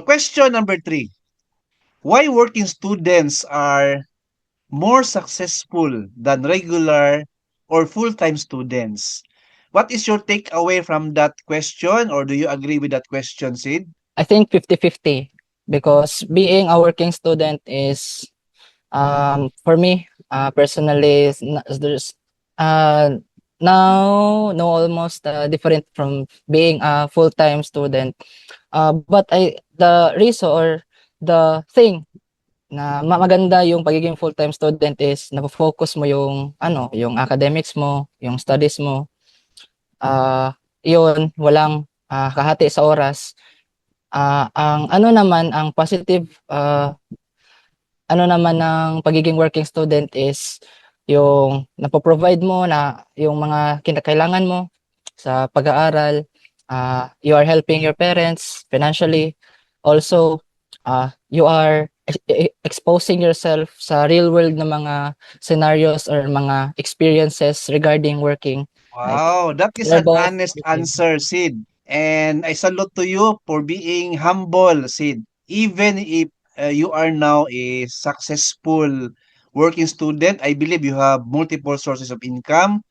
Question number 3. Why working students are more successful than regular or full-time students? What is your takeaway from that question, or do you agree with that question, Sid? I think 50-50 because being a working student is for me personally there's uh now almost different from being a full-time student. But the reason or the thing na maganda yung pagiging full-time student is nafo-focus mo yung ano, yung academics mo, yung studies mo. Yun walang kahati sa oras. Ang ano naman, ang positive ano naman ng pagiging working student is yung napo-provide mo na yung mga kinakailangan mo sa pag-aaral. You are helping your parents financially. Also, you are exposing yourself sa real world na mga scenarios or mga experiences regarding working. Like, Wow, that is you're an both honest working. answer, Sid. And I salute to you for being humble, Sid. Even if you are now a successful working student, I believe you have multiple sources of income.